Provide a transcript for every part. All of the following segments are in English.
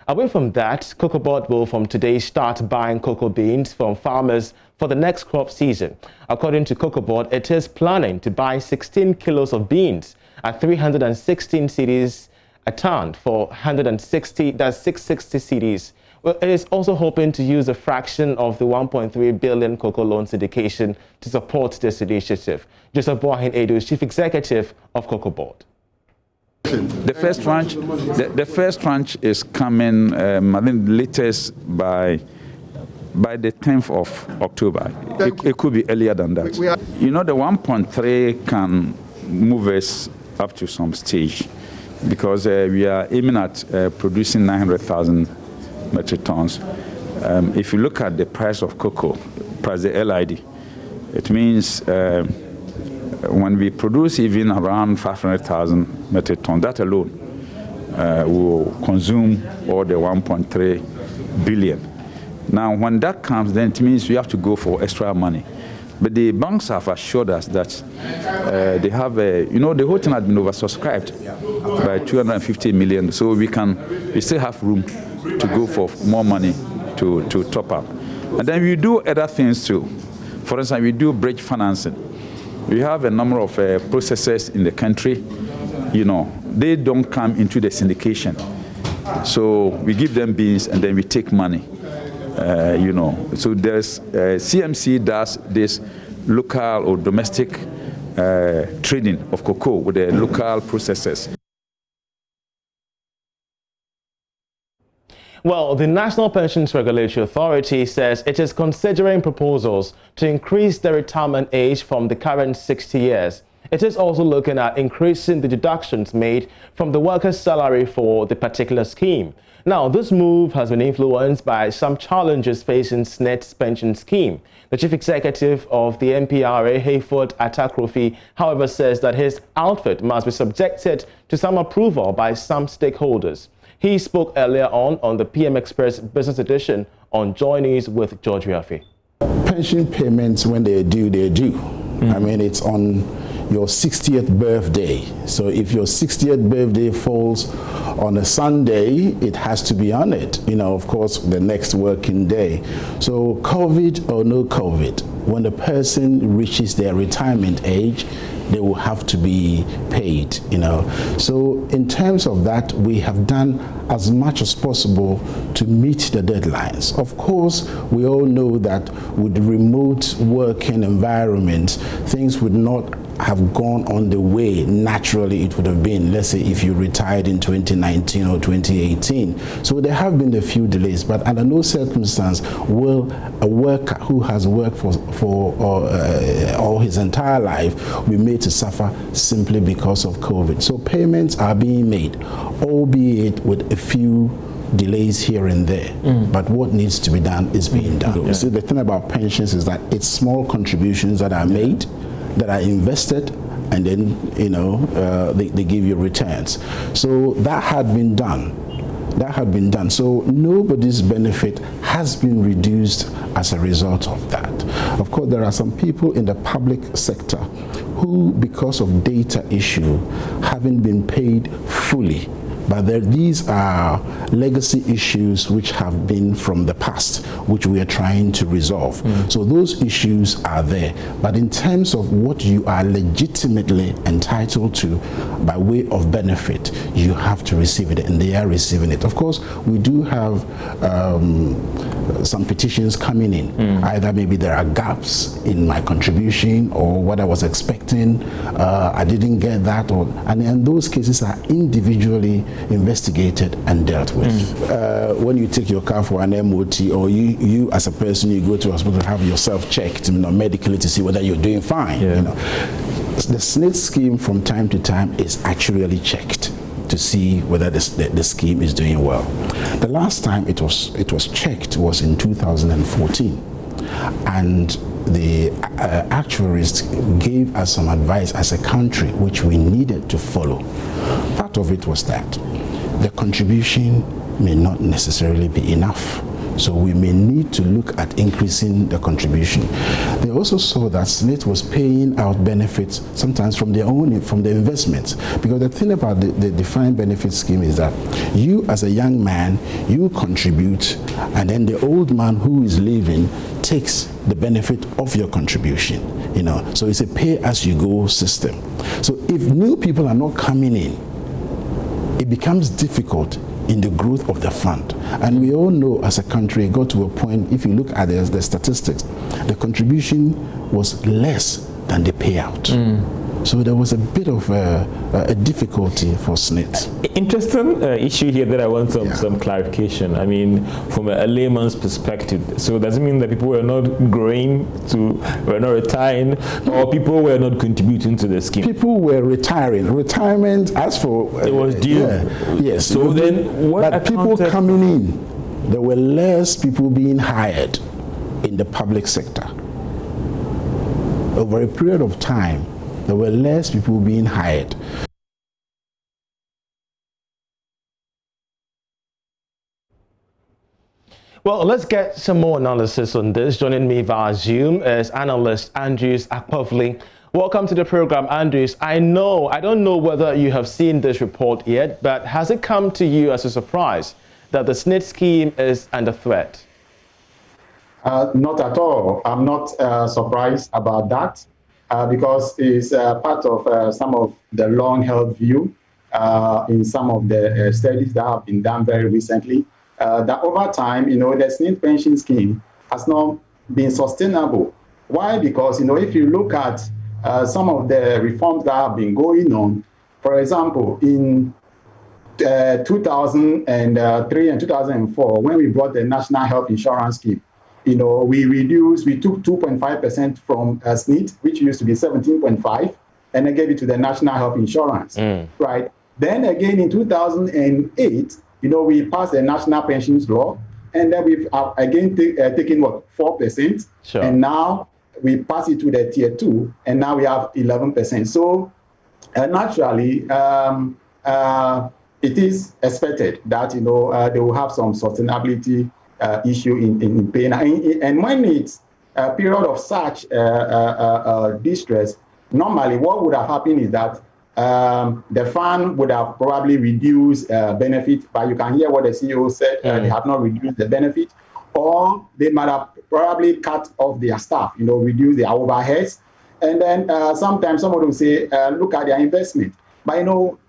Away from that, Cocoa Board will from today start buying cocoa beans from farmers for the next crop season. According to Cocoa Board, it is planning to buy 16 kilos of beans at 316 cedis a ton for 660 cedis. Well, it is also hoping to use a fraction of the 1.3 billion cocoa loan syndication to support this initiative. Joseph Boahin Edo is Chief Executive of Cocoa Board. The first tranche is coming, I think, latest by the 10th of October. It could be earlier than that. You know, the 1.3 can move us up to some stage because we are aiming at producing 900,000 metric tons. If you look at the price of cocoa, the LID, it means when we produce even around 500,000 metric tons, that alone will consume all the 1.3 billion. Now, when that comes, then it means we have to go for extra money. But the banks have assured us that they have the whole thing has been oversubscribed by 250 million. So we still have room to go for more money to top up. And then we do other things too. For instance, we do bridge financing. We have a number of processors in the country, they don't come into the syndication. So we give them beans and then we take money, So there's, CMC does this local or domestic trading of cocoa with the local processors. Well, the National Pensions Regulatory Authority says it is considering proposals to increase the retirement age from the current 60 years. It is also looking at increasing the deductions made from the worker's salary for the particular scheme. Now, this move has been influenced by some challenges facing SNET's pension scheme. The chief executive of the NPRA, Hayford Atakrofi, however, says that his outfit must be subjected to some approval by some stakeholders. He spoke earlier on the PM Express Business Edition on JoyNews with George Riafe. Pension payments, when they're due, they're due. I mean, it's on your 60th birthday. So if your 60th birthday falls on a Sunday, it has to be on it, of course, the next working day. So COVID or no COVID, when the person reaches their retirement age, they will have to be paid, So in terms of that, we have done as much as possible to meet the deadlines. Of course, we all know that with remote working environments, things would not have gone on the way naturally it would have been, let's say, if you retired in 2019 or 2018. So there have been a few delays, but under no circumstance will a worker who has worked for all his entire life be made to suffer simply because of COVID. So payments are being made, albeit with a few delays here and there, but what needs to be done is being done. Yeah. See, the thing about pensions is that it's small contributions that are made, that are invested, and then they give you returns. So that had been done. So nobody's benefit has been reduced as a result of that. Of course, there are some people in the public sector who, because of data issue, haven't been paid fully. But these are legacy issues which have been from the past, which we are trying to resolve. So those issues are there. But in terms of what you are legitimately entitled to by way of benefit, you have to receive it, and they are receiving it. Of course, we do have some petitions coming in. Either maybe there are gaps in my contribution or what I was expecting, I didn't get that, and those cases are individually investigated and dealt with. When you take your car for an MOT, or you as a person, you go to a hospital to have yourself checked medically to see whether you're doing fine. The SNIT scheme from time to time is actually checked to see whether the scheme is doing well. The last time it was checked was in 2014, and the actuaries gave us some advice as a country which we needed to follow. Part of it was that the contribution may not necessarily be enough So we may need to look at increasing the contribution. They also saw that SSNIT was paying out benefits sometimes from their own, from their investments. Because the thing about the defined benefit scheme is that you as a young man, you contribute, and then the old man who is leaving takes the benefit of your contribution. So it's a pay-as-you-go system. So if new people are not coming in, it becomes difficult in the growth of the fund. And we all know as a country, it got to a point, if you look at the statistics, the contribution was less than the payout. So there was a bit of a difficulty for SSNIT. Interesting issue here that I want some clarification. I mean, from a layman's perspective, so does it mean that people were not growing, were not retiring, or people were not contributing to the scheme? People were retiring. Retirement, as for... it was due. Yes. So then what but people coming in, there were less people being hired in the public sector. Over a period of time, there were less people being hired. Well, let's get some more analysis on this. Joining me via Zoom is analyst Andrews Akpovli. Welcome to the program, Andrews. I don't know whether you have seen this report yet, but has it come to you as a surprise that the SSNIT scheme is under threat? Not at all. I'm not surprised about that. Because it's part of some of the long-held view in some of the studies that have been done very recently, that over time, the SSNIT pension scheme has not been sustainable. Why? Because, if you look at some of the reforms that have been going on, for example, in 2003 and 2004, when we brought the National Health Insurance Scheme, we took 2.5% from SSNIT, which used to be 17.5, and then gave it to the National Health Insurance, right? Then again in 2008, we passed the National Pensions Law, and then we've again taken 4%, sure. And now we pass it to the Tier 2, and now we have 11%. So naturally, it is expected that they will have some sustainability issue in paying. And when it's a period of such distress, normally what would have happened is that the fund would have probably reduced benefit, but you can hear what the CEO said, they have not reduced the benefit, or they might have probably cut off their staff, reduce their overheads. And then sometimes someone will say, look at their investment. But,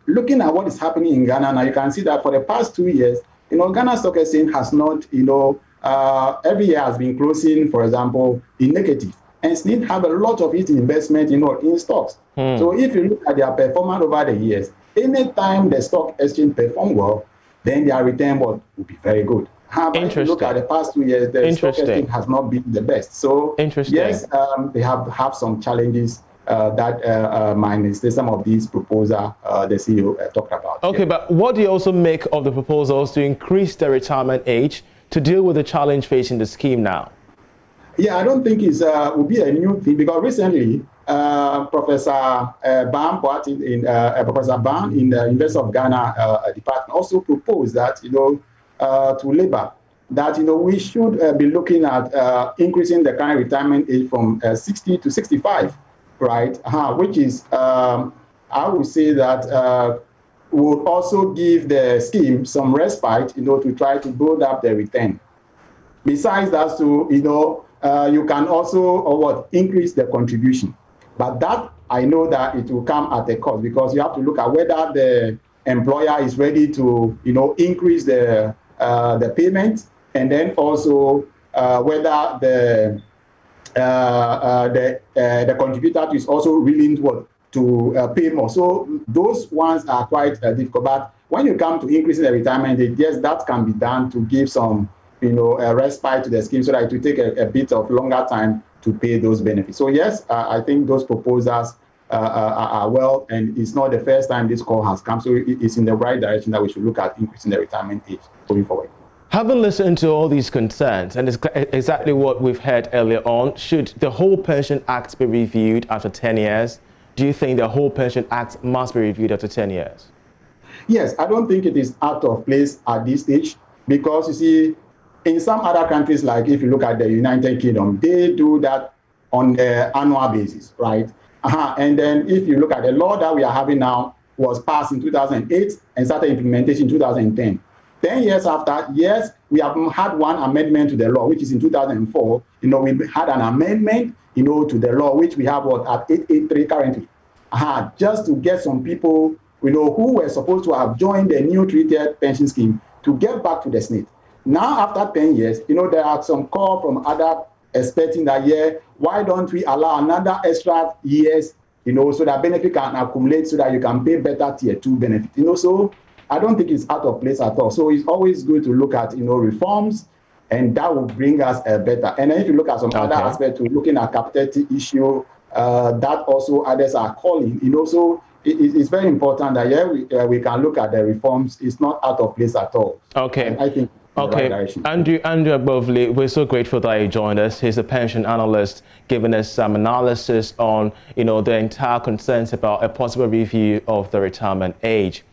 looking at what is happening in Ghana now, you can see that for the past 2 years, Ghana Stock Exchange has not, every year has been closing, for example, in negative. And SSNIT have a lot of its investment, in stocks. So if you look at their performance over the years, anytime the stock exchange perform well, then their return will be very good. However, if you look at the past 2 years, the stock exchange has not been the best. So yes, they have some challenges that minus some of these proposals the CEO talked about. Okay, but what do you also make of the proposals to increase the retirement age to deal with the challenge facing the scheme now? Yeah, I don't think it will be a new thing, because recently Professor Ban Professor Ban in the University of Ghana department also proposed that to Labour that we should be looking at increasing the current retirement age from 60 to 65. Right, which is, I would say that would also give the scheme some respite, to try to build up the return. Besides that, you can also increase the contribution. But that, I know that it will come at a cost, because you have to look at whether the employer is ready to, increase the payment, and then also whether the contributor is also willing to pay more. So those ones are quite difficult. But when you come to increasing the retirement age, yes, that can be done to give some, a respite to the scheme, so that it will take a bit of longer time to pay those benefits. So yes, I think those proposals are well, and it's not the first time this call has come. So it's in the right direction that we should look at increasing the retirement age going forward. Having listened to all these concerns, and it's exactly what we've heard earlier on, should the whole Pension Act be reviewed after 10 years? Do you think the whole Pension Act must be reviewed after 10 years? Yes, I don't think it is out of place at this stage, because you see, in some other countries, like if you look at the United Kingdom, they do that on an annual basis, right? And then if you look at the law that we are having now, was passed in 2008 and started implementation in 2010. 10 years after, yes, we have had one amendment to the law, which is in 2004. We had an amendment, to the law, which we have at 883 currently, just to get some people, who were supposed to have joined the new treated pension scheme to get back to the SNIT. Now, after 10 years, there are some call from other expecting that, why don't we allow another extra years, so that benefit can accumulate so that you can pay better tier 2 benefit. So I don't think it's out of place at all. So it's always good to look at, reforms, and that will bring us better. And then if you look at some other aspects, looking at capital issue, that also others are calling, so it's very important that, we can look at the reforms. It's not out of place at all. Okay. And I think okay, right Andrew Agbovli, we're so grateful that you joined us. He's a pension analyst, giving us some analysis on, the entire concerns about a possible review of the retirement age.